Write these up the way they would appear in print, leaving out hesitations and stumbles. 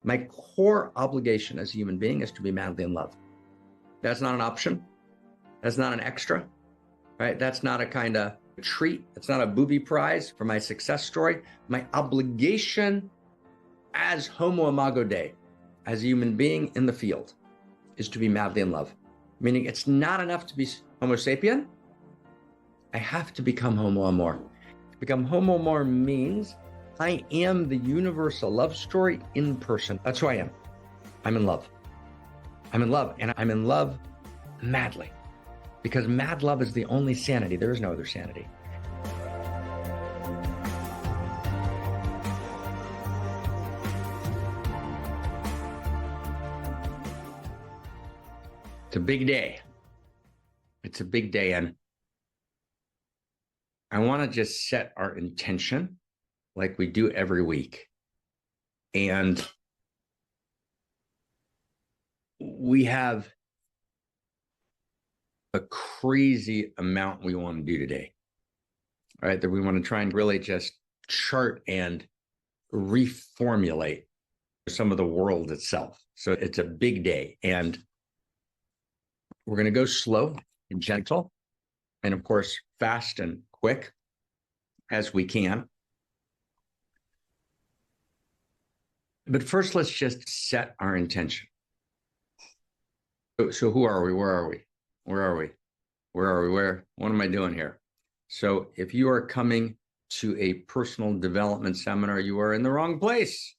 My core obligation as a human being is to be madly in love. That's not an option. That's not an extra, right? That's not a kind of treat. It's not a booby prize for my success story. My obligation as Homo Imago Dei, as a human being in the field, is to be madly in love. Meaning it's not enough to be Homo sapien. I have to become Homo Amor. To become Homo Amor means I am the universal love story in person. That's who I am. I'm in love. I'm in love, and I'm in love madly. Because mad love is the only sanity. There is no other sanity. It's a big day. It's a big day, and I want to just set our intention like we do every week. And we have a crazy amount we want to do today, right? That we want to try and really just chart and reformulate some of the world itself. So it's a big day, and we're going to go slow and gentle, and of course, fast and quick as we can. But first, let's just set our intention. So who are we? Where are we? Where are we? Where are we? What am I doing here? So if you are coming to a personal development seminar, you are in the wrong place.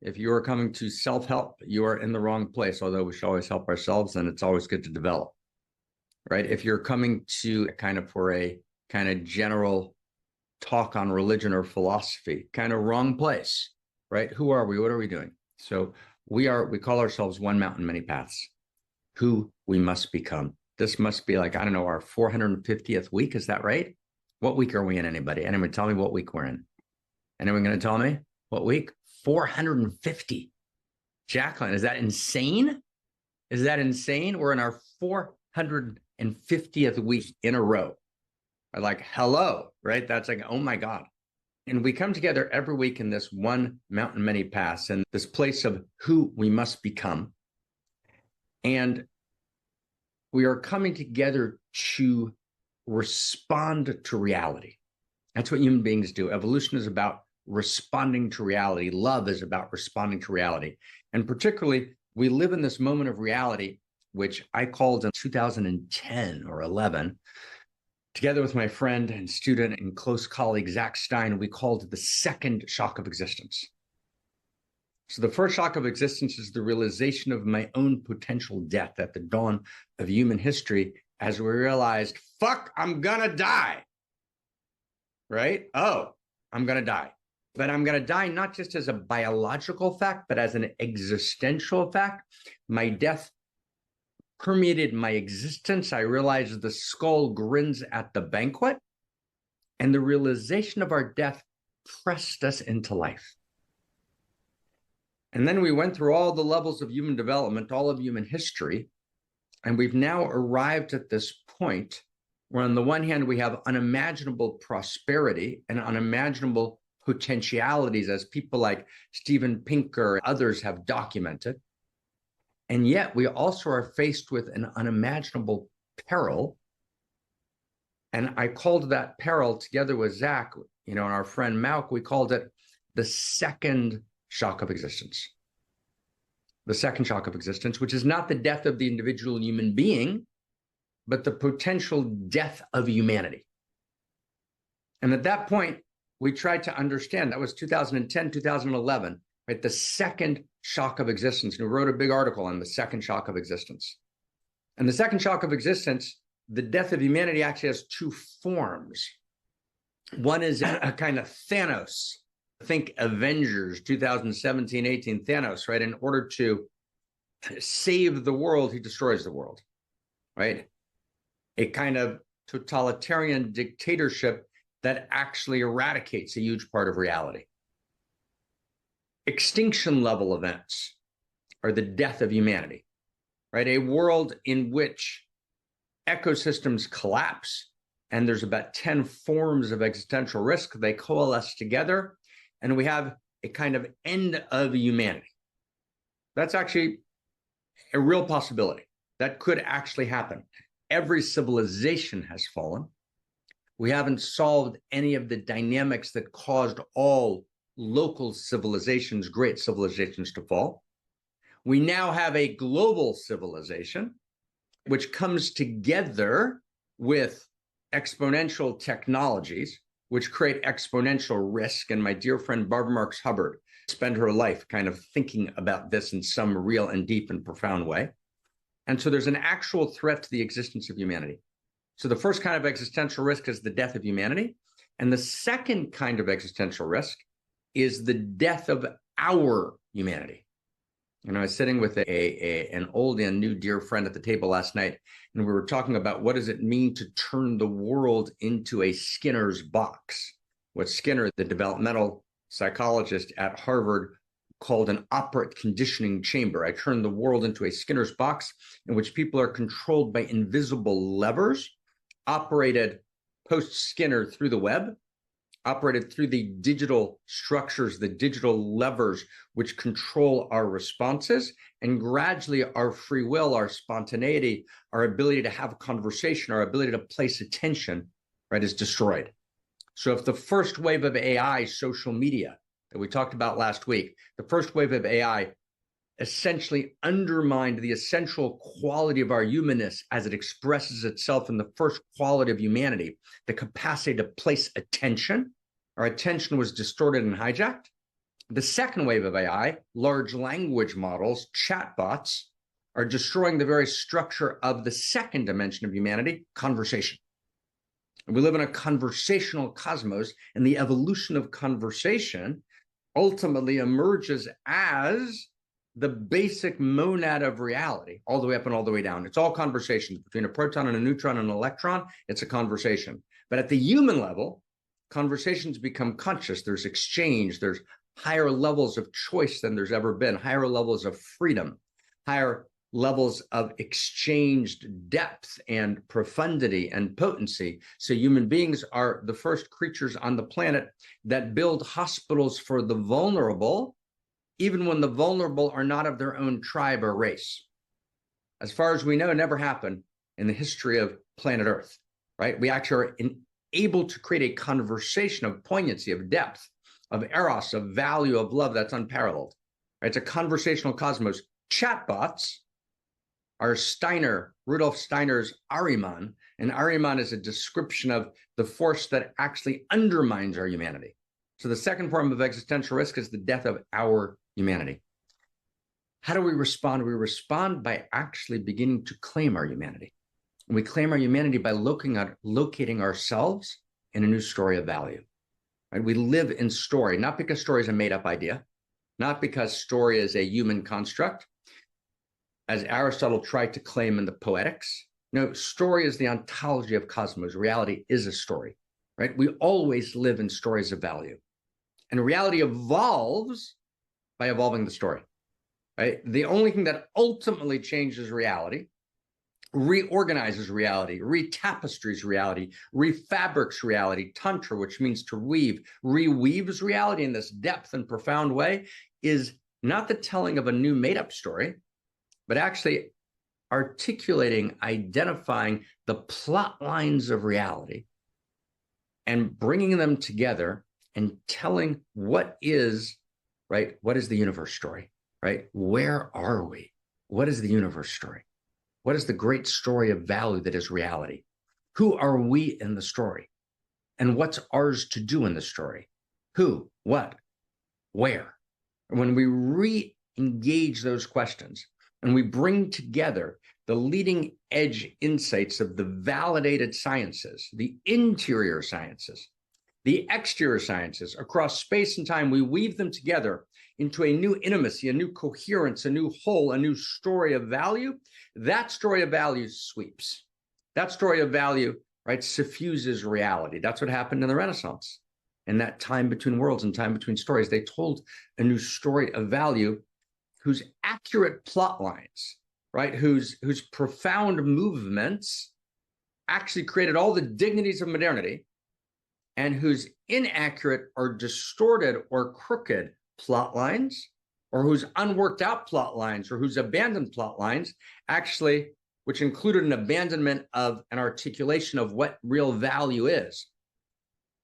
If you are coming to self-help, you are in the wrong place, although we should always help ourselves, and it's always good to develop, right? If you're coming to for a kind of general talk on religion or philosophy, kind of wrong place, right? Who are we? What are we doing? So we call ourselves One Mountain, Many Paths. Who we must become. This must be like, I don't know, our 450th week. Is that right? What week are we in, anybody? Anyone tell me what week we're in? Anyone going to tell me what week? 450. Jacqueline, is that insane? Is that insane? We're in our 450th week in a row. I'm like, hello, right? That's like, oh my God. And we come together every week in this One Mountain, Many Paths, and this place of who we must become. And we are coming together to respond to reality. That's what human beings do. Evolution is about responding to reality. Love is about responding to reality. And particularly, we live in this moment of reality, which I called in 2010 or 11, together with my friend and student and close colleague, Zach Stein, we called it the second shock of existence. So the first shock of existence is the realization of my own potential death at the dawn of human history, as we realized, fuck, I'm gonna die, right? Oh, I'm gonna die. But I'm gonna die not just as a biological fact, but as an existential fact. My death permeated my existence. I realized the skull grins at the banquet, and the realization of our death pressed us into life. And then we went through all the levels of human development, all of human history, and we've now arrived at this point where on the one hand, we have unimaginable prosperity and unimaginable potentialities, as people like Steven Pinker and others have documented. And yet we also are faced with an unimaginable peril. And I called that peril, together with Zach, and our friend Malk, we called it the second shock of existence. The second shock of existence, which is not the death of the individual human being, but the potential death of humanity. And at that point, we tried to understand, that was 2010, 2011, right? The second shock of existence. And we wrote a big article on the second shock of existence. And the second shock of existence, the death of humanity actually has two forms. One is a kind of Thanos. Think Avengers 2017-18 Thanos, right? In order to save the world, he destroys the world, right? A kind of totalitarian dictatorship that actually eradicates a huge part of reality. Extinction level events are the death of humanity, right? A world in which ecosystems collapse and there's about 10 forms of existential risk. They coalesce together, and we have a kind of end of humanity. That's actually a real possibility. That could actually happen. Every civilization has fallen. We haven't solved any of the dynamics that caused all local civilizations, great civilizations, to fall. We now have a global civilization, which comes together with exponential technologies, which create exponential risk. And my dear friend Barbara Marx Hubbard spent her life kind of thinking about this in some real and deep and profound way. And so there's an actual threat to the existence of humanity. So the first kind of existential risk is the death of humanity. And the second kind of existential risk is the death of our humanity. And I was sitting with an old and new dear friend at the table last night, and we were talking about what does it mean to turn the world into a Skinner's box, what Skinner, the developmental psychologist at Harvard, called an operant conditioning chamber. I turned the world into a Skinner's box in which people are controlled by invisible levers, operated post-Skinner through the web, operated through the digital structures, the digital levers which control our responses, and gradually our free will, our spontaneity, our ability to have a conversation, our ability to place attention, right, is destroyed. So if the first wave of AI, social media, that we talked about last week, the first wave of AI essentially undermined the essential quality of our humanness as it expresses itself in the first quality of humanity, the capacity to place attention. Our attention was distorted and hijacked. The second wave of AI, large language models, chatbots, are destroying the very structure of the second dimension of humanity, conversation. We live in a conversational cosmos, and the evolution of conversation ultimately emerges as the basic monad of reality, all the way up and all the way down. It's all conversations between a proton and a neutron and an electron. It's a conversation. But at the human level, conversations become conscious. There's exchange. There's higher levels of choice than there's ever been, higher levels of freedom, higher levels of exchanged depth and profundity and potency. So human beings are the first creatures on the planet that build hospitals for the vulnerable, even when the vulnerable are not of their own tribe or race. As far as we know, never happened in the history of planet Earth, right? We actually are able to create a conversation of poignancy, of depth, of eros, of value, of love that's unparalleled. Right? It's a conversational cosmos. Chatbots are Rudolf Steiner's Ahriman, and Ahriman is a description of the force that actually undermines our humanity. So the second form of existential risk is the death of our humanity. How do we respond? We respond by actually beginning to claim our humanity. And we claim our humanity by locating ourselves in a new story of value. Right? We live in story, not because story is a made-up idea, not because story is a human construct, as Aristotle tried to claim in the Poetics. No, story is the ontology of cosmos. Reality is a story, right? We always live in stories of value. And reality evolves by evolving the story, right? The only thing that ultimately changes reality, reorganizes reality, retapestries reality, refabrics reality, tantra, which means to weave, reweaves reality in this depth and profound way, is not the telling of a new made-up story, but actually articulating, identifying the plot lines of reality and bringing them together and telling what is, right? What is the universe story, right? Where are we? What is the universe story? What is the great story of value that is reality? Who are we in the story? And what's ours to do in the story? Who, what, where? And when we re-engage those questions and we bring together the leading edge insights of the validated sciences, the interior sciences, the exterior sciences across space and time, we weave them together into a new intimacy, a new coherence, a new whole, a new story of value. That story of value sweeps. That story of value, right, suffuses reality. That's what happened in the Renaissance. In that time between worlds and time between stories, they told a new story of value whose accurate plot lines, right, whose profound movements actually created all the dignities of modernity, and whose inaccurate or distorted or crooked plot lines or whose unworked out plot lines or whose abandoned plot lines actually, which included an abandonment of an articulation of what real value is.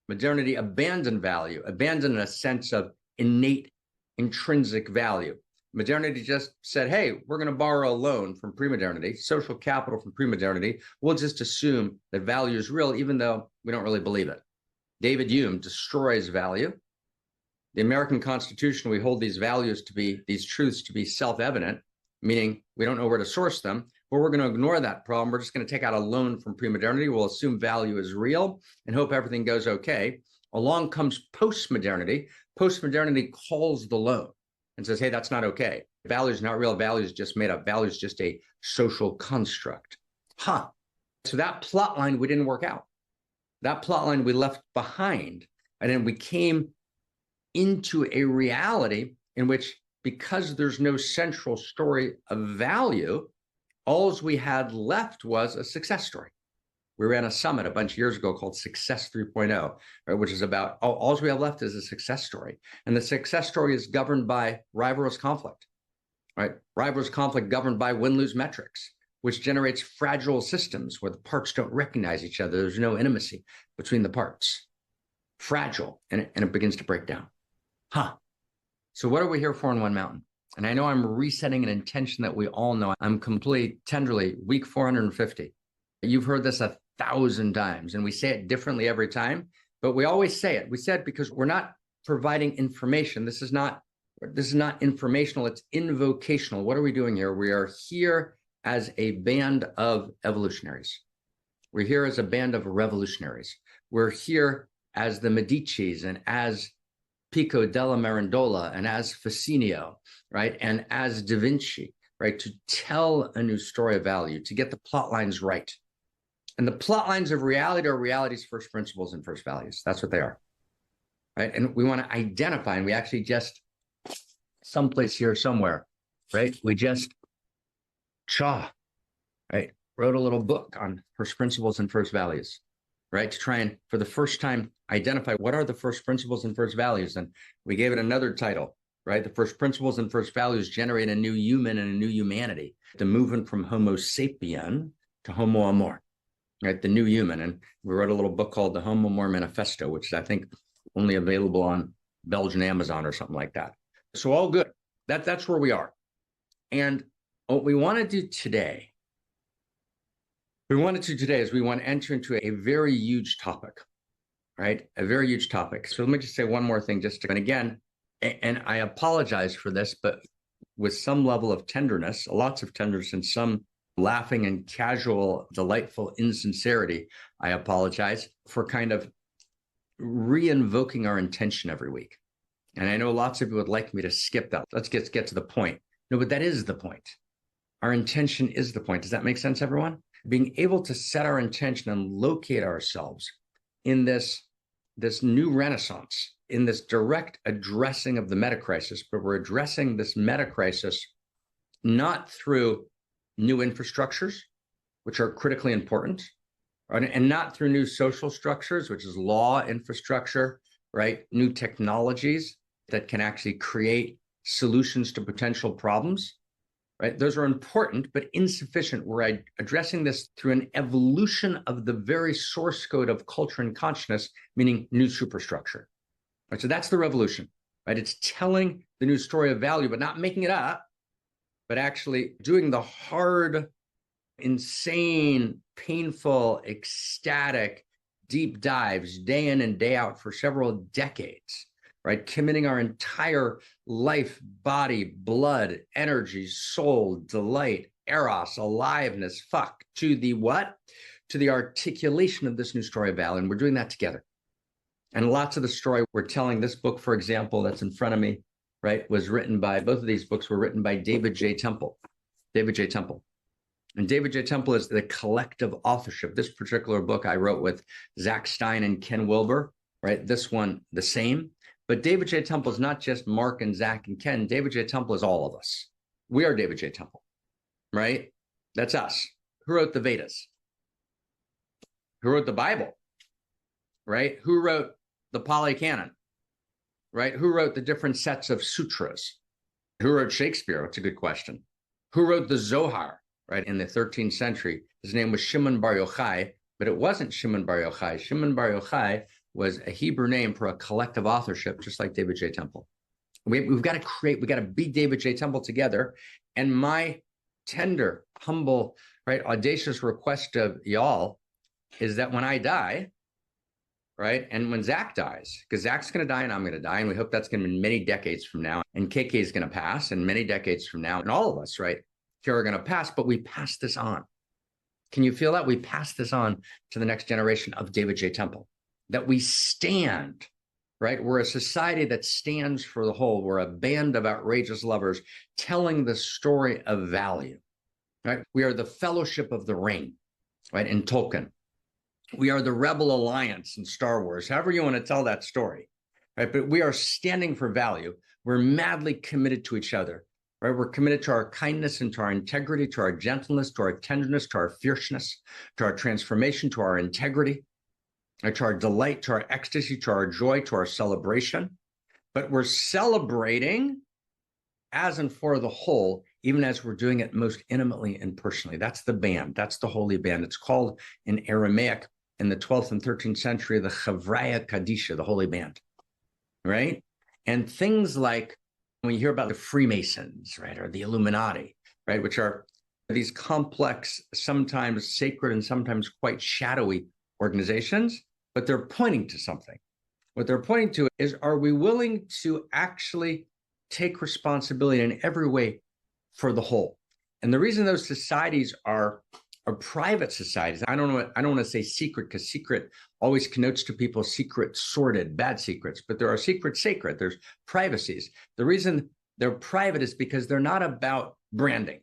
Modernity abandoned value, abandoned a sense of innate intrinsic value. Modernity just said, hey, we're going to borrow a loan from pre-modernity, social capital from pre-modernity. We'll just assume that value is real, even though we don't really believe it. David Hume destroys value. The American Constitution, we hold these values to be, these truths to be self-evident, meaning we don't know where to source them, but we're going to ignore that problem. We're just going to take out a loan from pre-modernity. We'll assume value is real and hope everything goes okay. Along comes post-modernity. Post-modernity calls the loan and says, hey, that's not okay. Value is not real. Value is just made up. Value is just a social construct. So that plot line, we didn't work out. That plot line we left behind. And then we came into a reality in which, because there's no central story of value, all we had left was a success story. We ran a summit a bunch of years ago called Success 3.0, right, which is about all we have left is a success story. And the success story is governed by rivalrous conflict, right? Rivalrous conflict governed by win-lose metrics, which generates fragile systems where the parts don't recognize each other. There's no intimacy between the parts. Fragile, and it begins to break down. So what are we here for in One Mountain? And I know I'm resetting an intention that we all know. I'm complete, tenderly, week 450. You've heard this 1,000 times, and we say it differently every time, but we always say it. We say it because we're not providing information. This is not informational, it's invocational. What are we doing here? We are here as a band of evolutionaries. We're here as a band of revolutionaries. We're here as the Medicis and as Pico della Mirandola and as Facinio, right? And as Da Vinci, right? To tell a new story of value, to get the plot lines right. And the plot lines of reality are reality's first principles and first values. That's what they are, right? And we want to identify, and we actually just, someplace here somewhere, right? We just, right? Wrote a little book on first principles and first values, right? To try and, for the first time, identify what are the first principles and first values. And we gave it another title, right? The first principles and first values generate a new human and a new humanity. The movement from Homo sapien to Homo Amor, right? The new human. And we wrote a little book called the Homo Amor Manifesto, which is, I think, only available on Belgian Amazon or something like that. So all good. That's where we are. And what we want to do today, is we want to enter into a very huge topic, right? A very huge topic. So let me just say one more thing, and again, and I apologize for this, but with some level of tenderness, lots of tenderness, and some laughing and casual, delightful insincerity, I apologize for kind of re-invoking our intention every week. And I know lots of you would like me to skip that. Let's get to the point. No, but that is the point. Our intention is the point. Does that make sense, everyone? Being able to set our intention and locate ourselves in this new renaissance, in this direct addressing of the meta crisis, but we're addressing this meta crisis not through new infrastructures, which are critically important, right? And not through new social structures, which is law infrastructure, right? New technologies that can actually create solutions to potential problems, right? Those are important, but insufficient. We're addressing this through an evolution of the very source code of culture and consciousness, meaning new superstructure, right? So that's the revolution, right? It's telling the new story of value, but not making it up, but actually doing the hard, insane, painful, ecstatic, deep dives day in and day out for several decades, right? Committing our entire life, body, blood, energy, soul, delight, eros, aliveness, to the what? To the articulation of this new story of value. And we're doing that together. And lots of the story we're telling, this book, for example, that's in front of me, right, was written by, both of these books were written by David J. Temple. David J. Temple. And David J. Temple is the collective authorship. This particular book I wrote with Zach Stein and Ken Wilber, right? This one, the same. But David J. Temple is not just Mark and Zach and Ken. David J. Temple is all of us. We are David J. Temple, right? That's us. Who wrote the Vedas? Who wrote the Bible, right? Who wrote the Pali Canon, right? Who wrote the different sets of sutras, Who wrote Shakespeare? That's a good question. Who wrote the Zohar, right, in the 13th century? His name was Shimon Bar Yochai, but it wasn't Shimon Bar Yochai. Shimon Bar Yochai was a Hebrew name for a collective authorship, just like David J. Temple. We've got to be David J. Temple together. And my tender, humble, right, audacious request of y'all is that when I die, right, and when Zach dies, because Zach's going to die and I'm going to die, and we hope that's going to be many decades from now, and KK is going to pass, and many decades from now, and all of us, right, here are going to pass, but we pass this on. Can you feel that? We pass this on to the next generation of David J. Temple, that we stand, right? We're a society that stands for the whole. We're a band of outrageous lovers telling the story of value, right? We are the fellowship of the ring, right, in Tolkien. We are the Rebel Alliance in Star Wars, however you want to tell that story, right? But we are standing for value. We're madly committed to each other, right? We're committed to our kindness and to our integrity, to our gentleness, to our tenderness, to our fierceness, to our transformation, to our integrity, to our delight, to our ecstasy, to our joy, to our celebration. But we're celebrating as and for the whole, even as we're doing it most intimately and personally. That's the band. That's the holy band. It's called in Aramaic in the 12th and 13th century, the Chavraya Kadisha, the holy band, right? And things like when you hear about the Freemasons, right, or the Illuminati, right, which are these complex, sometimes sacred and sometimes quite shadowy organizations, but they're pointing to something. What they're pointing to is, are we willing to actually take responsibility in every way for the whole? And the reason those societies are private societies, I don't want to say secret, because secret always connotes to people secret, sordid, bad secrets, but there are secrets sacred. There's privacies. The reason they're private is because they're not about branding.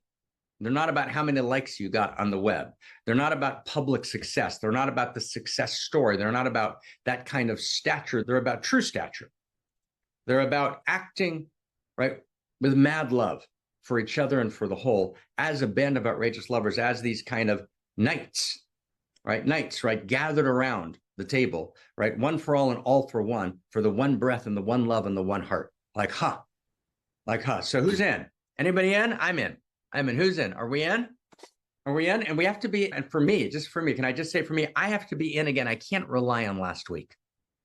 They're not about how many likes you got on the web. They're not about public success. They're not about the success story. They're not about that kind of stature. They're about true stature. They're about acting, right, with mad love for each other and for the whole, as a band of outrageous lovers, as these kind of knights, right, gathered around the table, right, one for all and all for one, for the one breath and the one love and the one heart. Like, So who's in? Anybody in? I'm in. Who's in? Are we in? And we have to be, and for me, can I just say for me, I have to be in again. I can't rely on last week.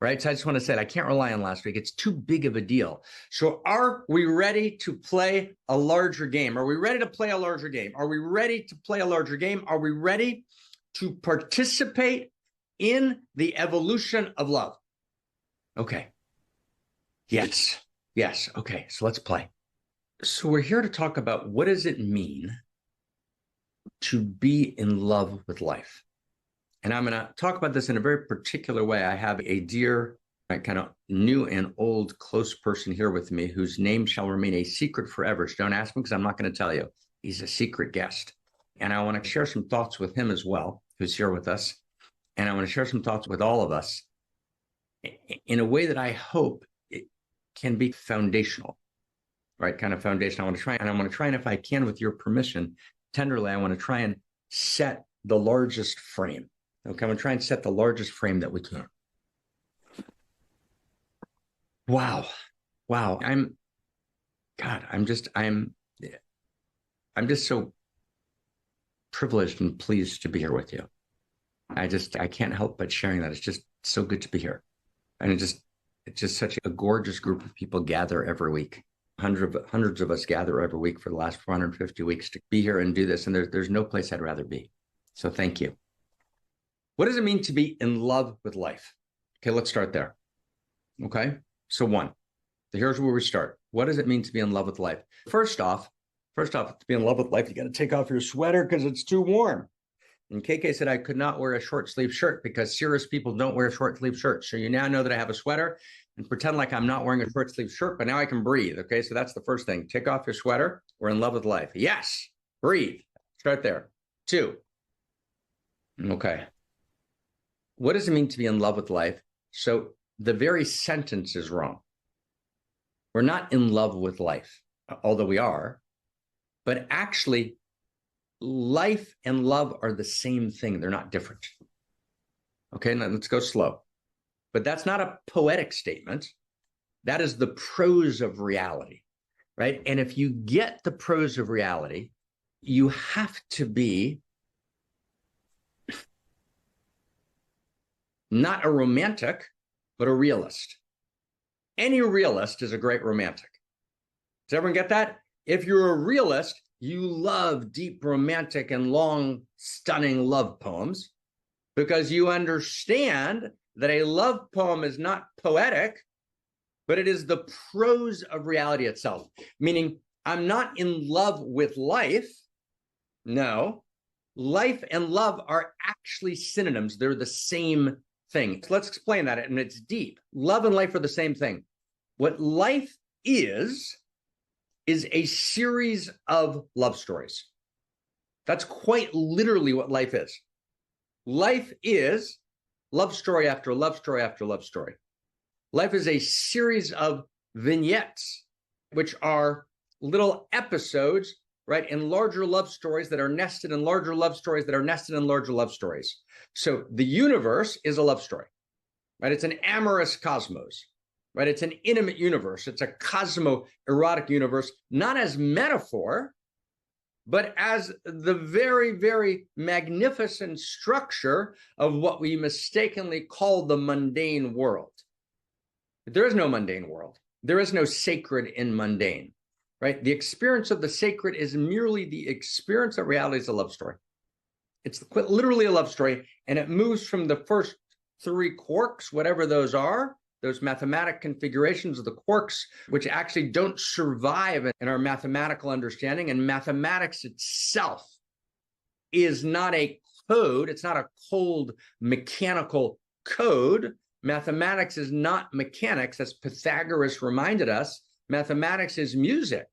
Right. So I just want to say I can't rely on last week. It's too big of a deal. So are we ready to play a larger game? Are we ready to play a larger game? Are we ready to play a larger game? Are we ready to participate in the evolution of love? Okay. Yes. Okay. So let's play. So we're here to talk about, what does it mean to be in love with life? And I'm going to talk about this in a very particular way. I have a dear, kind of new and old close person here with me whose name shall remain a secret forever. So don't ask me, because I'm not going to tell you. He's a secret guest. And I want to share some thoughts with him as well, who's here with us. And I want to share some thoughts with all of us in a way that I hope it can be foundational, right? Kind of foundational. I want to try, and if I can, with your permission, tenderly, I want to try and set the largest frame. Okay, I'm going to try and set the largest frame that we can. Wow. I'm just so privileged and pleased to be here with you. I can't help but sharing that. It's just so good to be here. And it's just such a gorgeous group of people gather every week. Hundreds of us gather every week for the last 450 weeks to be here and do this. And there's no place I'd rather be. So thank you. What does it mean to be in love with life? Okay, let's start there. Okay, so here's where we start. What does it mean to be in love with life? First off, to be in love with life, you got to take off your sweater because it's too warm. And KK said I could not wear a short sleeve shirt because serious people don't wear short sleeve shirts. So you now know that I have a sweater, and pretend like I'm not wearing a short sleeve shirt, but now I can breathe. Okay, so that's the first thing. Take off your sweater. We're in love with life. Yes, breathe. Start there. 2. Okay. What does it mean to be in love with life? So the very sentence is wrong. We're not in love with life, although we are, but actually life and love are the same thing. They're not different. Okay, now let's go slow. But that's not a poetic statement. That is the prose of reality, right? And if you get the prose of reality, you have to be not a romantic, but a realist. Any realist is a great romantic. Does everyone get that? If you're a realist, you love deep, romantic, and long, stunning love poems because you understand that a love poem is not poetic, but it is the prose of reality itself. Meaning, I'm not in love with life. No, life and love are actually synonyms. They're the same thing. So let's explain that, and it's deep. Love and life are the same thing. What life is a series of love stories. That's quite literally what life is. Life is love story after love story after love story. Life is a series of vignettes, which are little episodes, right, in larger love stories that are nested in larger love stories that are nested in larger love stories. So the universe is a love story, right? It's an amorous cosmos, right? It's an intimate universe. It's a cosmo-erotic universe, not as metaphor, but as the very, very magnificent structure of what we mistakenly call the mundane world. There is no mundane world. There is no sacred in mundane, right? The experience of the sacred is merely the experience that reality is a love story. It's literally a love story, and it moves from the first three quarks, whatever those are, those mathematic configurations of the quarks, which actually don't survive in our mathematical understanding. And mathematics itself is not a code. It's not a cold mechanical code. Mathematics is not mechanics, as Pythagoras reminded us. Mathematics is music.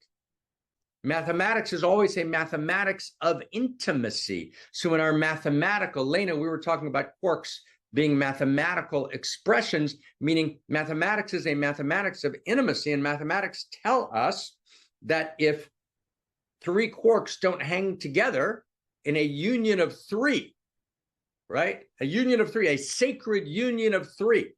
Mathematics is always a mathematics of intimacy. So in our mathematical, Lena, we were talking about quarks being mathematical expressions, meaning mathematics is a mathematics of intimacy, and mathematics tell us that if three quarks don't hang together in a union of three, right? A union of three, a sacred union of three,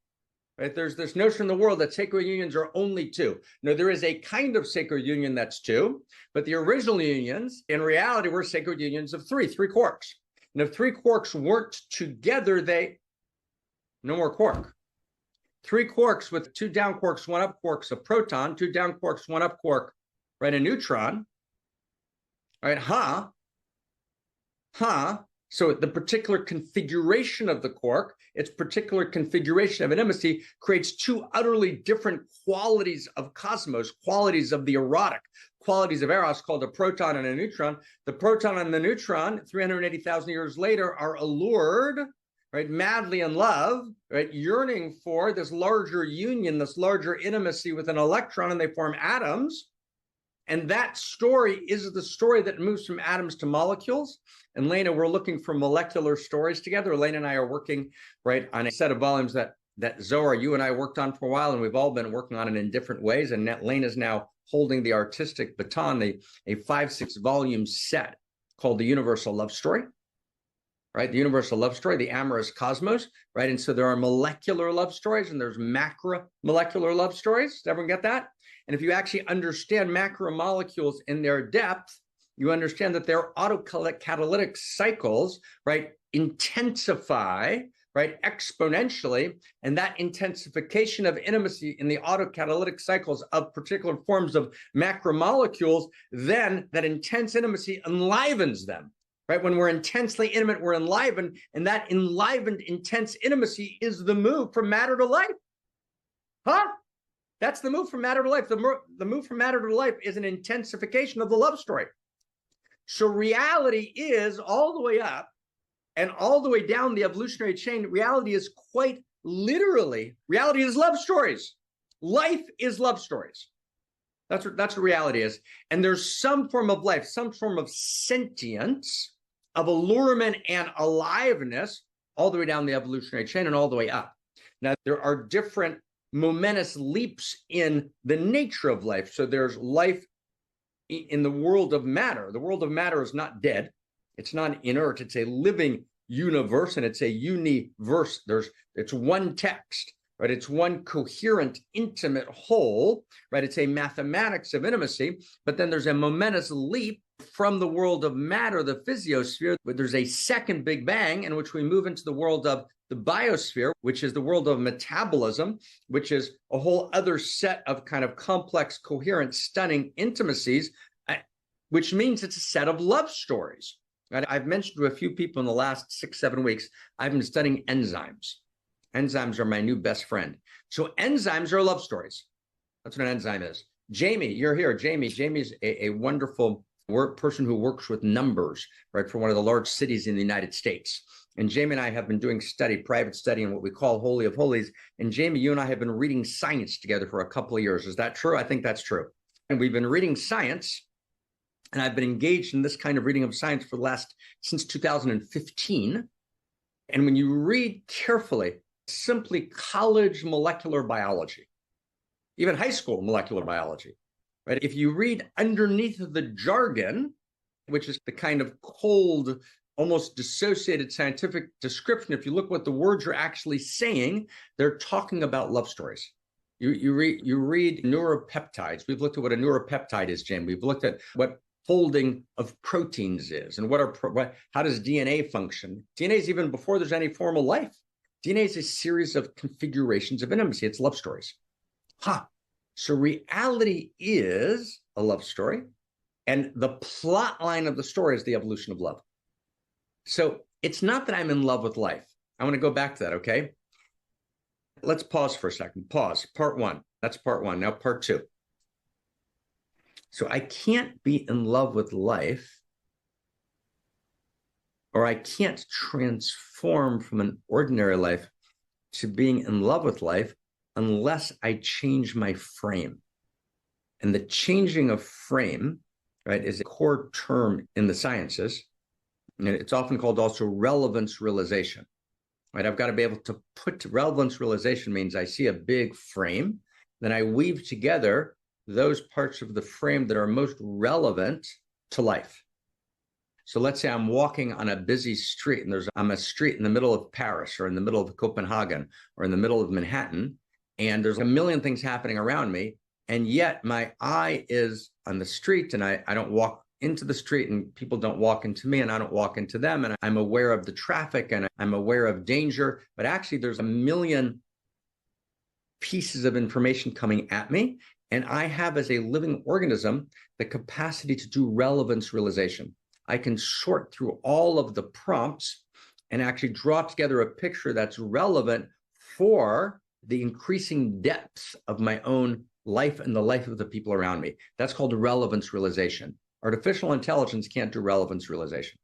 right? There's this notion in the world that sacred unions are only two. No, there is a kind of sacred union that's two, but the original unions, in reality, were sacred unions of three quarks. And if three quarks weren't together, no more quark. Three quarks with two down quarks, one up quarks, a proton, two down quarks, one up quark, right? A neutron, right? So the particular configuration of the quark, its particular configuration of intimacy creates two utterly different qualities of cosmos, qualities of the erotic, qualities of Eros, called a proton and a neutron. The proton and the neutron, 380,000 years later, are allured, right, madly in love, right, yearning for this larger union, this larger intimacy with an electron, and they form atoms. And that story is the story that moves from atoms to molecules. And Lena, we're looking for molecular stories together. Lena and I are working, right, on a set of volumes that Zohar, you and I worked on for a while, and we've all been working on it in different ways. And Lena's now holding the artistic baton, a 5-6 volume set called The Universal Love Story, right? The Universal Love Story, the Amorous Cosmos, right? And so there are molecular love stories and there's macromolecular love stories. Does everyone get that? And if you actually understand macromolecules in their depth, you understand that their autocatalytic cycles, right, intensify, right, exponentially. And that intensification of intimacy in the autocatalytic cycles of particular forms of macromolecules, then that intense intimacy enlivens them. Right? When we're intensely intimate, we're enlivened, and that enlivened, intense intimacy is the move from matter to life. That's the move from matter to life. The move from matter to life is an intensification of the love story. So reality is all the way up and all the way down the evolutionary chain. Reality is quite literally, reality is love stories. Life is love stories. That's what reality is. And there's some form of life, some form of sentience, of allurement and aliveness all the way down the evolutionary chain and all the way up. Now, there are different momentous leaps in the nature of life. So there's life in the world of matter. The world of matter is not dead. It's not inert. It's a living universe, and it's a universe. It's one text. right? It's one coherent, intimate whole, right? It's a mathematics of intimacy, but then there's a momentous leap from the world of matter, the physiosphere, where there's a second Big Bang in which we move into the world of the biosphere, which is the world of metabolism, which is a whole other set of kind of complex, coherent, stunning intimacies, which means it's a set of love stories. Right? I've mentioned to a few people in the last 6-7 weeks, I've been studying enzymes. Enzymes are my new best friend. So enzymes are love stories. That's what an enzyme is. Jamie, you're here. Jamie's a wonderful person who works with numbers, right, for one of the large cities in the United States. And Jamie and I have been doing private study in what we call Holy of Holies. And Jamie, you and I have been reading science together for a couple of years. Is that true? I think that's true. And we've been reading science, and I've been engaged in this kind of reading of science since 2015. And when you read carefully, simply college molecular biology, even high school molecular biology, right? If you read underneath the jargon, which is the kind of cold, almost dissociated scientific description, if you look what the words are actually saying, they're talking about love stories. You read neuropeptides. We've looked at what a neuropeptide is, Jim. We've looked at what folding of proteins is and how does DNA function. DNA is even before there's any formal life. DNA is a series of configurations of intimacy. It's love stories. So reality is a love story, and the plot line of the story is the evolution of love. So it's not that I'm in love with life. I want to go back to that, okay? Let's pause for a second. Pause. Part one. That's part one. Now part two. So I can't be in love with life, or I can't transform from an ordinary life to being in love with life unless I change my frame. And the changing of frame, right, is a core term in the sciences. And it's often called also relevance realization, right? I've got to be able to put relevance realization means I see a big frame, then I weave together those parts of the frame that are most relevant to life. So let's say I'm walking on a busy street and I'm a street in the middle of Paris or in the middle of Copenhagen or in the middle of Manhattan, and there's a million things happening around me. And yet my eye is on the street, and I don't walk into the street, and people don't walk into me, and I don't walk into them. And I'm aware of the traffic, and I'm aware of danger. But actually, there's a million pieces of information coming at me. And I have, as a living organism, the capacity to do relevance realization. I can sort through all of the prompts and actually draw together a picture that's relevant for the increasing depth of my own life and the life of the people around me. That's called relevance realization. Artificial intelligence can't do relevance realization.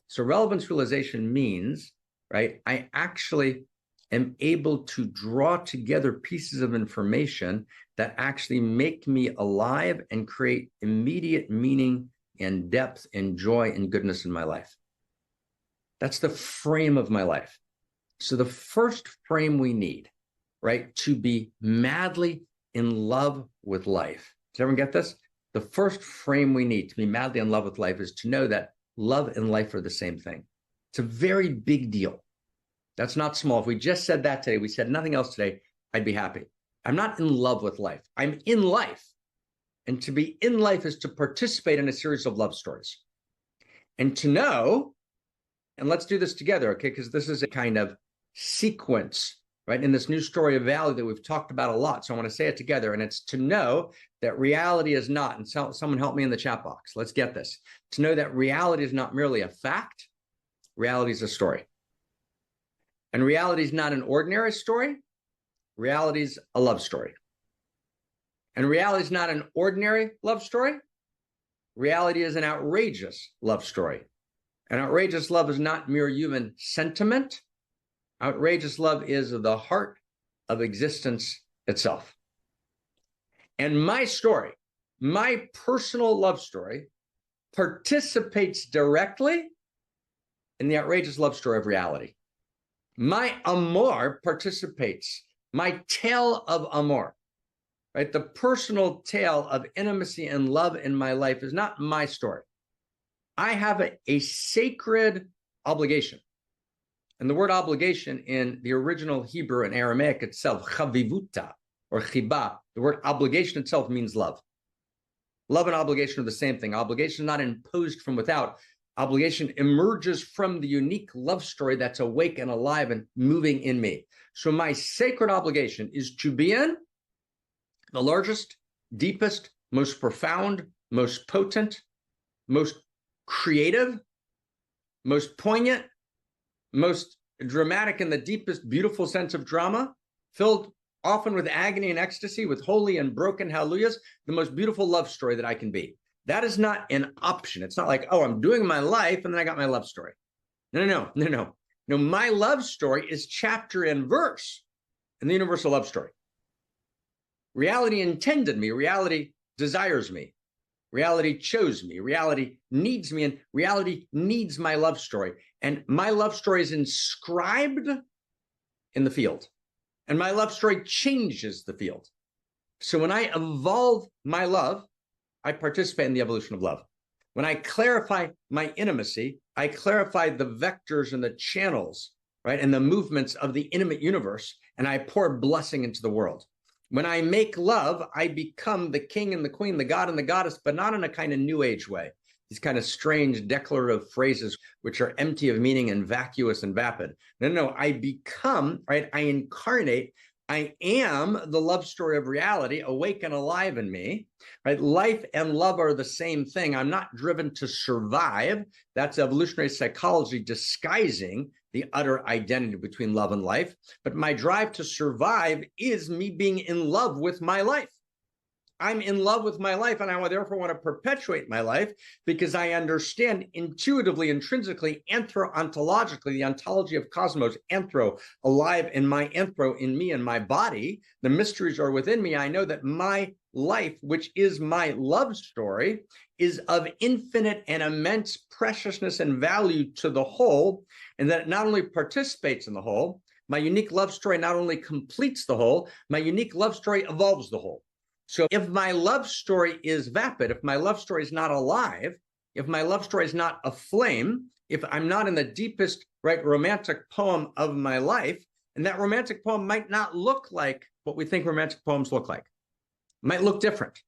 So relevance realization means, right, I actually am able to draw together pieces of information that actually make me alive and create immediate meaning and depth and joy and goodness in my life. That's the frame of my life. So the first frame we need, right, to be madly in love with life. Does everyone get this? The first frame we need to be madly in love with life is to know that love and life are the same thing. It's a very big deal. That's not small. If we just said that today, we said nothing else today, I'd be happy. I'm not in love with life. I'm in life. And to be in life is to participate in a series of love stories. And to know, and let's do this together, okay? Because this is a kind of sequence, right? In this new story of value that we've talked about a lot. So I want to say it together. And it's to know that reality is not, and someone help me in the chat box. Let's get this. To know that reality is not merely a fact. Reality is a story. And reality is not an ordinary story. Reality is a love story. And reality is not an ordinary love story. Reality is an outrageous love story. And outrageous love is not mere human sentiment. Outrageous love is the heart of existence itself. And my story, my personal love story, participates directly in the outrageous love story of reality. My Amor participates, my tale of Amor, right? The personal tale of intimacy and love in my life is not my story. I have a sacred obligation. And the word obligation in the original Hebrew and Aramaic itself, chavivuta or chiba, the word obligation itself means love. Love and obligation are the same thing. Obligation is not imposed from without. Obligation emerges from the unique love story that's awake and alive and moving in me. So my sacred obligation is to be in the largest, deepest, most profound, most potent, most creative, most poignant, most dramatic in the deepest, beautiful sense of drama, filled often with agony and ecstasy, with holy and broken hallelujahs, the most beautiful love story that I can be. That is not an option. It's not like, oh, I'm doing my life and then I got my love story. No. No, my love story is chapter and verse in the universal love story. Reality intended me. Reality desires me. Reality chose me. Reality needs me, and reality needs my love story. And my love story is inscribed in the field. And my love story changes the field. So when I evolve my love, I participate in the evolution of love. When I clarify my intimacy, I clarify the vectors and the channels, right, and the movements of the intimate universe, and I pour blessing into the world. When I make love, I become the king and the queen, the god and the goddess, but not in a kind of new age way. These kind of strange declarative phrases, which are empty of meaning and vacuous and vapid. No, I become, right? I incarnate. I am the love story of reality, awake and alive in me, right? Life and love are the same thing. I'm not driven to survive. That's evolutionary psychology disguising the utter identity between love and life. But my drive to survive is me being in love with my life. I'm in love with my life, and I therefore want to perpetuate my life because I understand intuitively, intrinsically, ontologically, the ontology of cosmos, anthro, alive in my anthro, in me and my body. The mysteries are within me. I know that my life, which is my love story, is of infinite and immense preciousness and value to the whole, and that it not only participates in the whole, my unique love story not only completes the whole, my unique love story evolves the whole. So if my love story is vapid, if my love story is not alive, if my love story is not aflame, if I'm not in the deepest, right, romantic poem of my life, and that romantic poem might not look like what we think romantic poems look like. It might look different.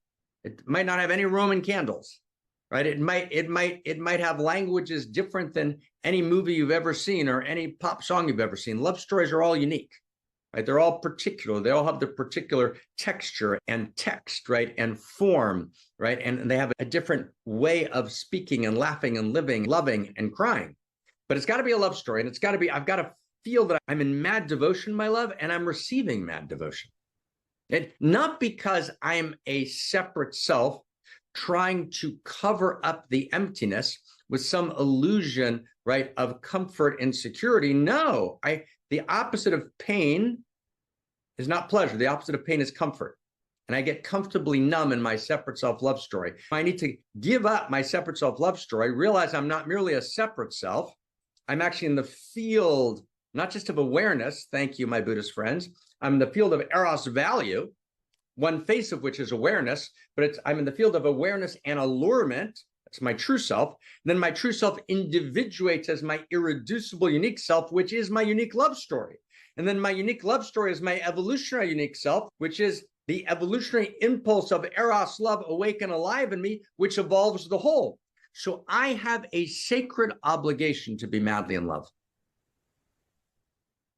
It might not have any Roman candles, right? It might have languages different than any movie you've ever seen or any pop song you've ever seen. Love stories are all unique. Right? They're all particular. They all have the particular texture and text, right? And form, right? And they have a different way of speaking and laughing and living, loving and crying. But it's got to be a love story. And it's got to be, I've got to feel that I'm in mad devotion, my love, and I'm receiving mad devotion. And not because I'm a separate self trying to cover up the emptiness with some illusion, right, of comfort and security. No, the opposite of pain is not pleasure. The opposite of pain is comfort. And I get comfortably numb in my separate self-love story. I need to give up my separate self-love story, realize I'm not merely a separate self. I'm actually in the field, not just of awareness. Thank you, my Buddhist friends. I'm in the field of Eros value, one face of which is awareness, but I'm in the field of awareness and allurement. That's my true self. And then my true self individuates as my irreducible unique self, which is my unique love story. And then my unique love story is my evolutionary unique self, which is the evolutionary impulse of Eros love awake and alive in me, which evolves the whole. So I have a sacred obligation to be madly in love.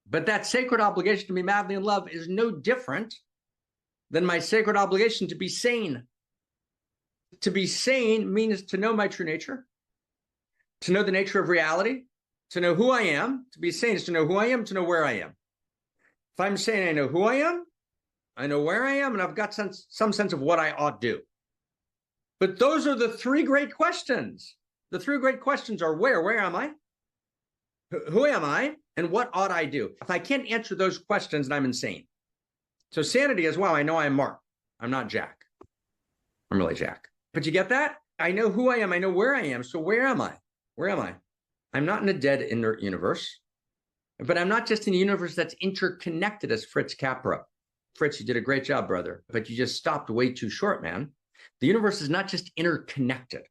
But that sacred obligation to be madly in love is no different than my sacred obligation to be sane. To be sane means to know my true nature, to know the nature of reality, to know who I am. To be sane is to know who I am, to know where I am. If I'm sane, I know who I am, I know where I am, and I've got some sense of what I ought to do. But those are the three great questions. The three great questions are where am I? Who am I? And what ought I do? If I can't answer those questions, then I'm insane. So sanity is, wow, I know I'm Mark. I'm not Jack. I'm really Jack. But you get that? I know who I am. I know where I am. So where am I? Where am I? I'm not in a dead, inert universe, but I'm not just in a universe that's interconnected as Fritz Capra. Fritz, you did a great job, brother, but you just stopped way too short, man. The universe is not just interconnected.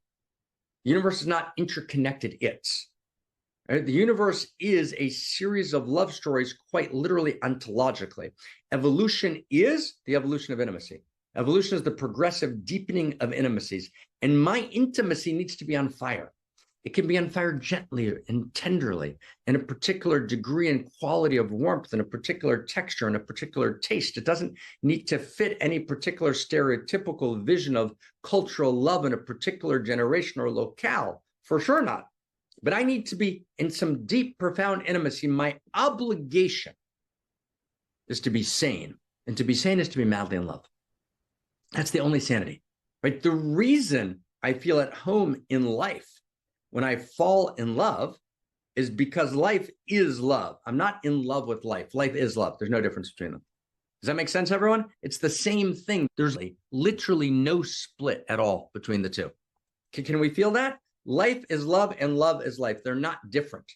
The universe is not interconnected. It's Right? The universe is a series of love stories, quite literally ontologically. Evolution is the evolution of intimacy. Evolution is the progressive deepening of intimacies. And my intimacy needs to be on fire. It can be on fire gently and tenderly, in a particular degree and quality of warmth, and a particular texture and a particular taste. It doesn't need to fit any particular stereotypical vision of cultural love in a particular generation or locale. For sure not. But I need to be in some deep, profound intimacy. My obligation is to be sane. And to be sane is to be madly in love. That's the only sanity, right? The reason I feel at home in life when I fall in love is because life is love. I'm not in love with life. Life is love. There's no difference between them. Does that make sense, everyone? It's the same thing. There's literally no split at all between the two. Can we feel that? Life is love and love is life. They're not different.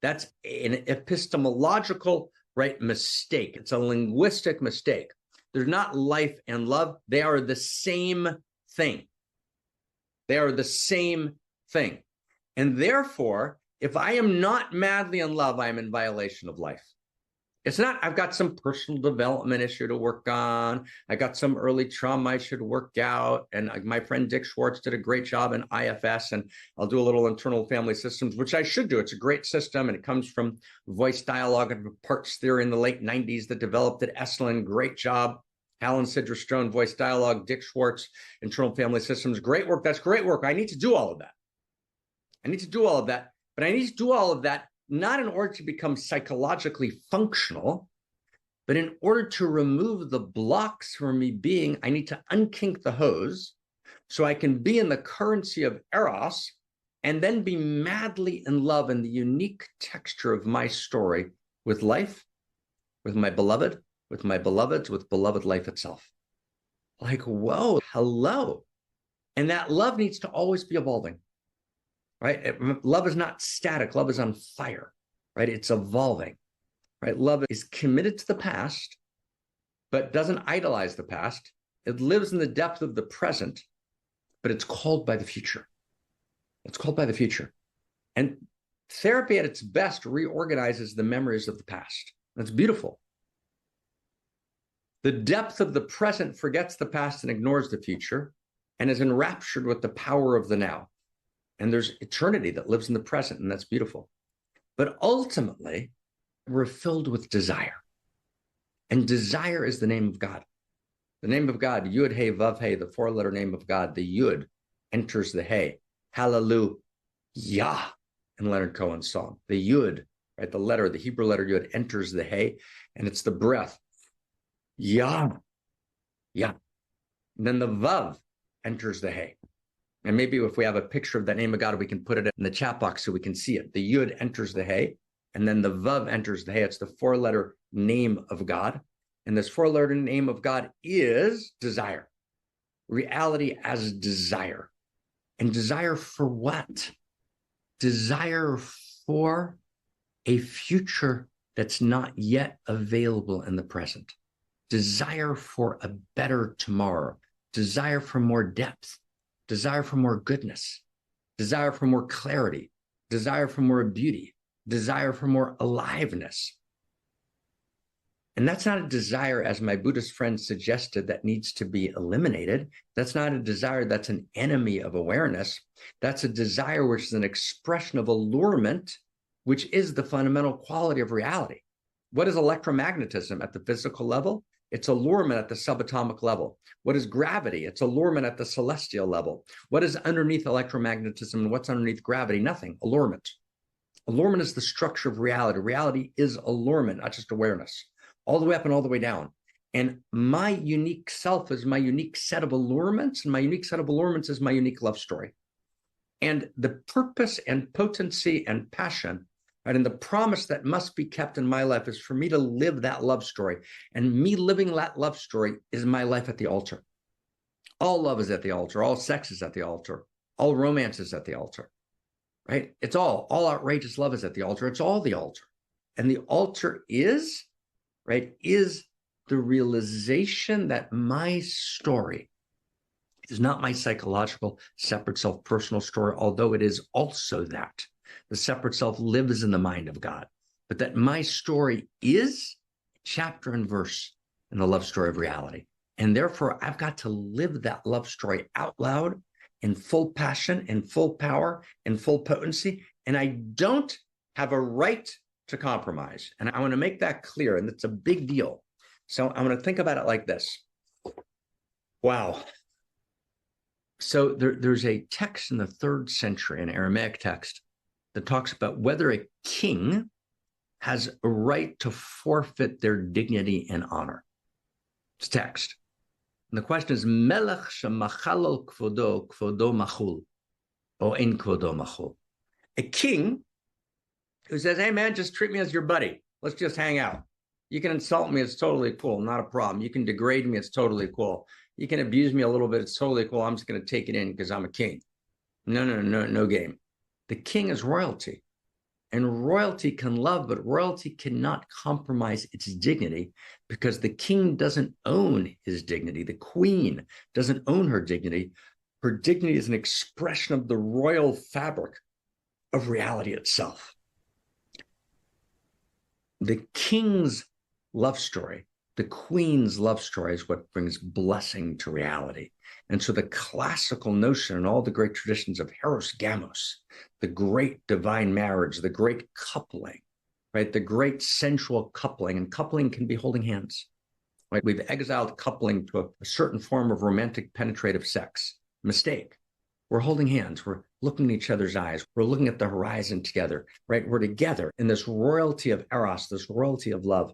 That's an epistemological, right, mistake. It's a linguistic mistake. There's not life and love. They are the same thing. They are the same thing. And therefore, if I am not madly in love, I am in violation of life. It's not, I've got some personal development issue to work on. I got some early trauma I should work out. And my friend Dick Schwartz did a great job in IFS, and I'll do a little internal family systems, which I should do. It's a great system, and it comes from voice dialogue and parts theory in the late 90s that developed at Esalen. Great job. Alan Sidra-Stone, voice dialogue, Dick Schwartz, internal family systems. Great work. That's great work. I need to do all of that. I need to do all of that, but I need to do all of that not in order to become psychologically functional, but in order to remove the blocks from me being, I need to unkink the hose so I can be in the currency of Eros and then be madly in love in the unique texture of my story with life, with my beloved, with my beloveds, with beloved life itself. Like, whoa, hello. And that love needs to always be evolving. Right? Love is not static. Love is on fire, right? It's evolving, right? Love is committed to the past, but doesn't idolize the past. It lives in the depth of the present, but it's called by the future. It's called by the future. And therapy at its best reorganizes the memories of the past. That's beautiful. The depth of the present forgets the past and ignores the future and is enraptured with the power of the now. And there's eternity that lives in the present, and that's beautiful. But ultimately, we're filled with desire. And desire is the name of God. The name of God, Yud, Hey, Vav, Hey, the four-letter name of God. The Yud enters the Hey. Hallelujah, in Leonard Cohen's song. The Yud, right, the letter, the Hebrew letter Yud enters the Hey, and it's the breath. Yah. And then the Vav enters the Hey. And maybe if we have a picture of that name of God, we can put it in the chat box so we can see it. The Yud enters the Hey, and then the Vav enters the Hey. It's the four-letter name of God. And this four-letter name of God is desire. Reality as desire. And desire for what? Desire for a future that's not yet available in the present. Desire for a better tomorrow. Desire for more depth. Desire for more goodness, desire for more clarity, desire for more beauty, desire for more aliveness. And that's not a desire, as my Buddhist friend suggested, that needs to be eliminated. That's not a desire that's an enemy of awareness. That's a desire which is an expression of allurement, which is the fundamental quality of reality. What is electromagnetism at the physical level? It's allurement at the subatomic level. What is gravity? It's allurement at the celestial level. What is underneath electromagnetism and what's underneath gravity? Nothing. Allurement. Allurement is the structure of reality. Reality is allurement, not just awareness, all the way up and all the way down. And my unique self is my unique set of allurements, and my unique set of allurements is my unique love story. And the purpose and potency and passion, right, and the promise that must be kept in my life is for me to live that love story. And me living that love story is my life at the altar. All love is at the altar. All sex is at the altar. All romance is at the altar, right? It's all outrageous love is at the altar. It's all the altar. And the altar is, right, is the realization that my story is not my psychological, separate, self-personal story, although it is also that. The separate self lives in the mind of God, but that my story is chapter and verse in the love story of reality. And therefore, I've got to live that love story out loud in full passion, in full power, in full potency. And I don't have a right to compromise. And I want to make that clear. And it's a big deal. So I want to think about it like this. Wow. So there's a text in the 3rd century, an Aramaic text, that talks about whether a king has a right to forfeit their dignity and honor. It's text. And the question is, Melech shemachalol kvodo, kvodo machul, o in kvodo machul. A king who says, hey man, just treat me as your buddy. Let's just hang out. You can insult me, it's totally cool, not a problem. You can degrade me, it's totally cool. You can abuse me a little bit, it's totally cool. I'm just going to take it in because I'm a king. No game. The king is royalty. And royalty can love, but royalty cannot compromise its dignity because the king doesn't own his dignity. The queen doesn't own her dignity. Her dignity is an expression of the royal fabric of reality itself. The king's love story, the queen's love story is what brings blessing to reality. And so the classical notion in all the great traditions of Eros Gamos, the great divine marriage, the great coupling, right? The great sensual coupling, and coupling can be holding hands, right? We've exiled coupling to a certain form of romantic penetrative sex. Mistake. We're holding hands. We're looking in each other's eyes. We're looking at the horizon together, right? We're together in this royalty of Eros, this royalty of love.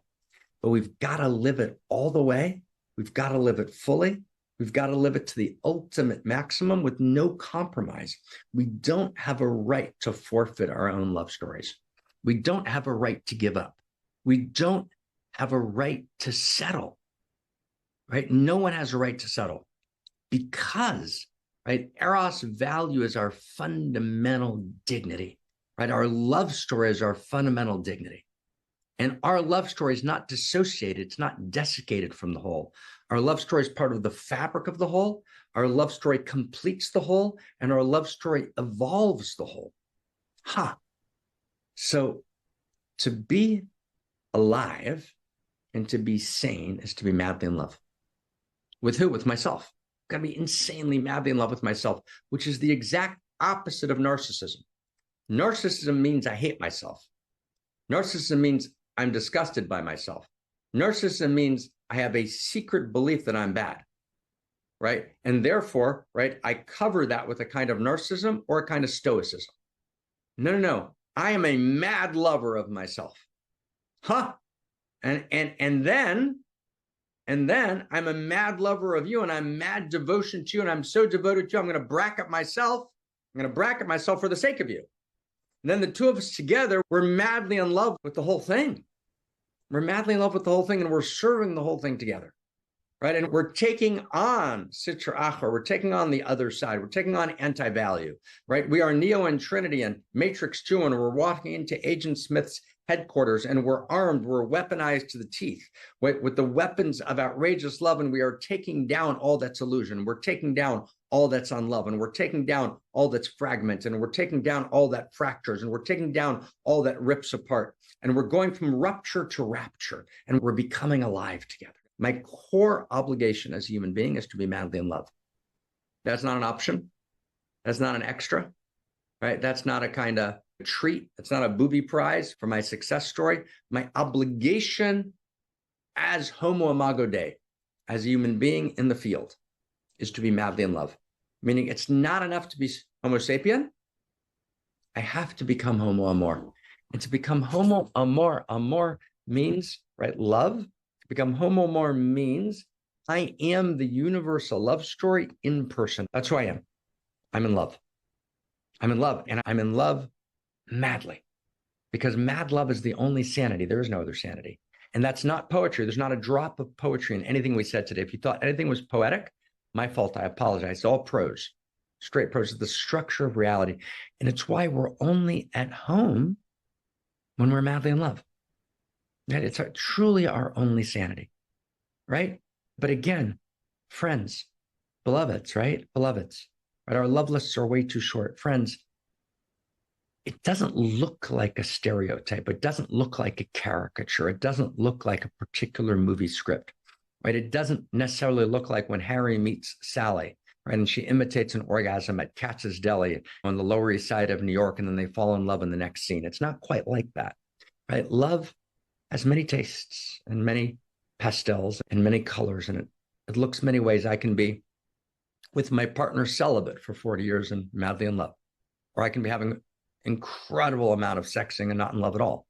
But we've got to live it all the way. We've got to live it fully. We've got to live it to the ultimate maximum with no compromise. We don't have a right to forfeit our own love stories. We don't have a right to give up. We don't have a right to settle, right? No one has a right to settle because, right, Eros value is our fundamental dignity, right? Our love story is our fundamental dignity. And our love story is not dissociated. It's not desiccated from the whole. Our love story is part of the fabric of the whole. Our love story completes the whole, and our love story evolves the whole. So to be alive and to be sane is to be madly in love. With who? With myself. I've got to be insanely madly in love with myself, which is the exact opposite of narcissism. Narcissism means I hate myself. Narcissism means I'm disgusted by myself. Narcissism means I have a secret belief that I'm bad, right? And therefore, right, I cover that with a kind of narcissism or a kind of stoicism. No. I am a mad lover of myself. And then I'm a mad lover of you, and I'm mad devotion to you, and I'm so devoted to you, I'm going to bracket myself. I'm going to bracket myself for the sake of you. And then the two of us together, we're madly in love with the whole thing. We're madly in love with the whole thing, and we're serving the whole thing together, right? And we're taking on Sitra Achor. We're taking on the other side. We're taking on anti-value, right? We are Neo and Trinity and Matrix 2, and we're walking into Agent Smith's headquarters, and we're armed, we're weaponized to the teeth with the weapons of outrageous love, and we are taking down all that's illusion. We're taking down all that's unlove, and we're taking down all that's fragmented, and we're taking down all that fractures, and we're taking down all that rips apart, and we're going from rupture to rapture, and we're becoming alive together. My core obligation as a human being is to be madly in love. That's not an option. That's not an extra, right? That's not a kind of treat. It's not a booby prize for my success story. My obligation as Homo imago Dei, as a human being in the field, is to be madly in love. Meaning it's not enough to be Homo sapien. I have to become Homo Amor. And to become Homo Amor means, right, love. To become Homo Amor means I am the universal love story in person. That's who I am. I'm in love. I'm in love, and I'm in love madly, because mad love is the only sanity. There is no other sanity. And that's not poetry. There's not a drop of poetry in anything we said today. If you thought anything was poetic, my fault, I apologize. It's all prose, straight prose. It's the structure of reality. And it's why we're only at home when we're madly in love. Right? It's truly our only sanity, right? But again, friends, beloveds, right? Beloveds, right? Our love lists are way too short. Friends, it doesn't look like a stereotype. It doesn't look like a caricature. It doesn't look like a particular movie script, right? It doesn't necessarily look like when Harry meets Sally, right? And she imitates an orgasm at Katz's Deli on the Lower East Side of New York, and then they fall in love in the next scene. It's not quite like that, right? Love has many tastes and many pastels and many colors, and it looks many ways. I can be with my partner celibate for 40 years and madly in love, or I can be having incredible amount of sexing and not in love at all,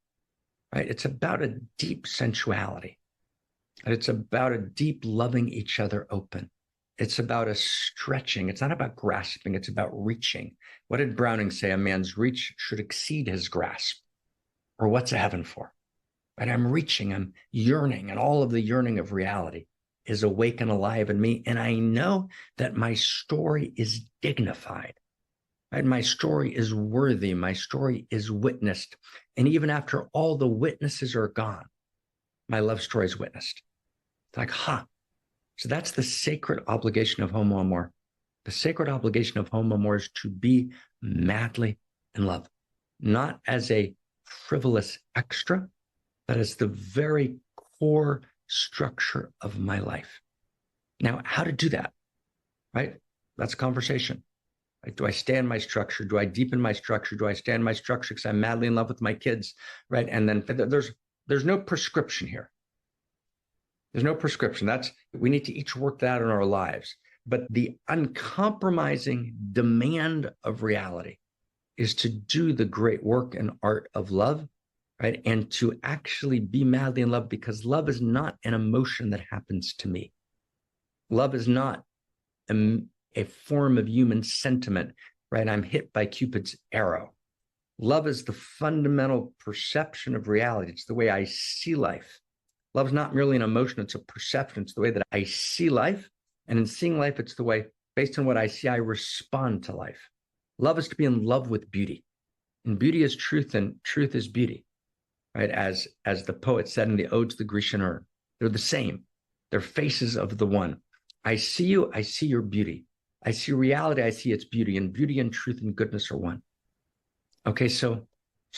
right? It's about a deep sensuality. And it's about a deep loving each other open. It's about a stretching. It's not about grasping. It's about reaching. What did Browning say? A man's reach should exceed his grasp. Or what's a heaven for? Right? I'm reaching, I'm yearning, and all of the yearning of reality is awake and alive in me. And I know that my story is dignified. Right? My story is worthy. My story is witnessed. And even after all the witnesses are gone, my love story is witnessed. It's like, So that's the sacred obligation of Homo Amor. The sacred obligation of Homo Amor is to be madly in love, not as a frivolous extra, but as the very core structure of my life. Now, how to do that, right? That's a conversation. Right? Do I stay in my structure? Do I deepen my structure? Do I stay in my structure because I'm madly in love with my kids, right? And then there's no prescription here. There's no prescription. We need to each work that in our lives. But the uncompromising demand of reality is to do the great work and art of love, right? And to actually be madly in love, because love is not an emotion that happens to me. Love is not a form of human sentiment, right? I'm hit by Cupid's arrow. Love is the fundamental perception of reality. It's the way I see life. Love is not merely an emotion, it's a perception. It's the way that I see life. And in seeing life, it's the way, based on what I see, I respond to life. Love is to be in love with beauty. And beauty is truth, and truth is beauty, right? As the poet said in the Ode to the Grecian Urn, they're the same. They're faces of the one. I see you, I see your beauty. I see reality, I see its beauty, and beauty and truth and goodness are one. Okay, so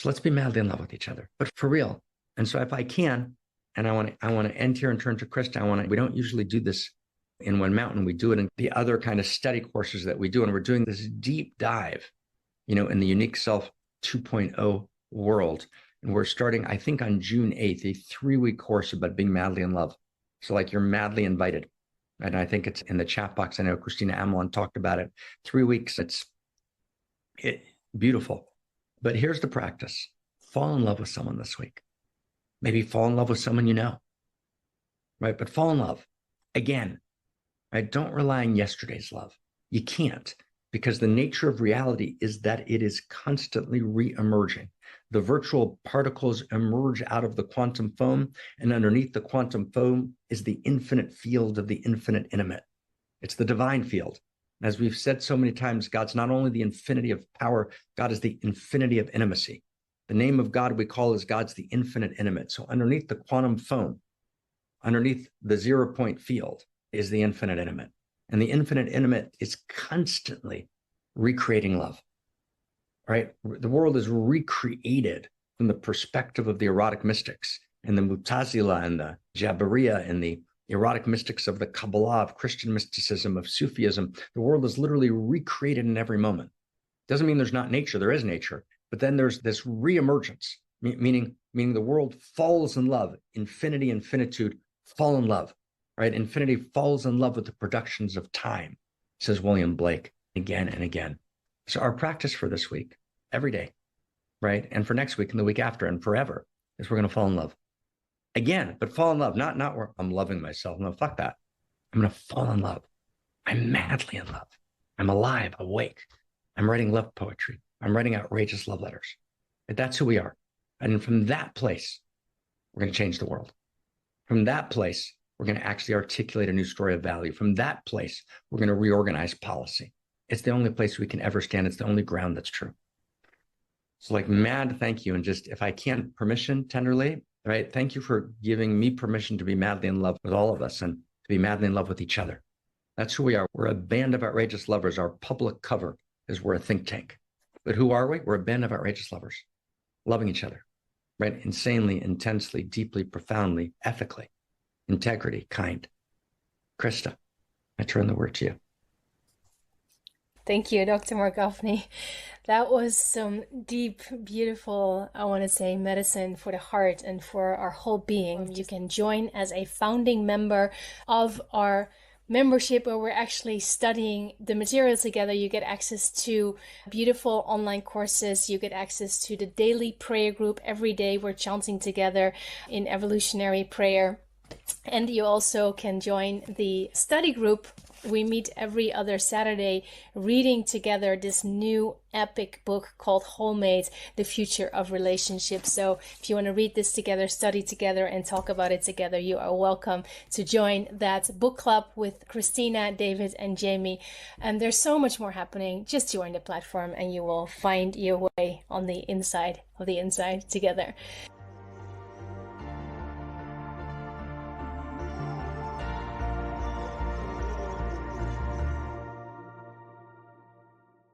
let's be madly in love with each other, but for real. And so if I can, and I want to end here and turn to Krista, we don't usually do this in One Mountain. We do it in the other kind of study courses that we do. And we're doing this deep dive, in the Unique Self 2.0 world. And we're starting, I think, on June 8th, a 3-week course about being madly in love. So like you're madly invited. And I think it's in the chat box. I know Christina Amelon talked about it. 3 weeks, it's beautiful. But here's the practice. Fall in love with someone this week. Maybe fall in love with someone you know, right? But fall in love again, right? Don't rely on yesterday's love. You can't, because the nature of reality is that it is constantly re-emerging. The virtual particles emerge out of the quantum foam, and underneath the quantum foam is the infinite field of the infinite intimate. It's the divine field. As we've said so many times, God's not only the infinity of power, God is the infinity of intimacy. The name of God we call is God's the infinite intimate. So underneath the quantum foam, underneath the 0-point field is the infinite intimate. And the infinite intimate is constantly recreating love, right? The world is recreated from the perspective of the erotic mystics and the Mutazila and the Jabariya and the erotic mystics of the Kabbalah, of Christian mysticism, of Sufism. The world is literally recreated in every moment. Doesn't mean there's not nature. There is nature. But then there's this reemergence, meaning the world falls in love. Infinity and finitude fall in love, right? Infinity falls in love with the productions of time, says William Blake again and again. So our practice for this week, every day, right? And for next week and the week after and forever, is we're going to fall in love. Again, but fall in love, not where I'm loving myself. No, fuck that. I'm going to fall in love. I'm madly in love. I'm alive, awake. I'm writing love poetry. I'm writing outrageous love letters. And that's who we are. And from that place, we're going to change the world. From that place, we're going to actually articulate a new story of value. From that place, we're going to reorganize policy. It's the only place we can ever stand. It's the only ground that's true. So like mad thank you. And just, if I can, permission tenderly, right? Thank you for giving me permission to be madly in love with all of us and to be madly in love with each other. That's who we are. We're a band of outrageous lovers. Our public cover is we're a think tank. But who are we? We're a band of outrageous lovers, loving each other, right? Insanely, intensely, deeply, profoundly, ethically, integrity, kind. Krista, I turn the word to you. Thank you, Dr. Marc Gafni. That was some deep, beautiful, I want to say, medicine for the heart and for our whole being. You can join as a founding member of our membership where we're actually studying the material together. You get access to beautiful online courses. You get access to the daily prayer group. Every day we're chanting together in evolutionary prayer. And you also can join the study group. We meet every other Saturday reading together this new epic book called Homo, The Future of Relationships. So if you want to read this together, study together, and talk about it together, you are welcome to join that book club with Christina, David, and Jamie. And there's so much more happening. Just join the platform and you will find your way on the inside of the inside together.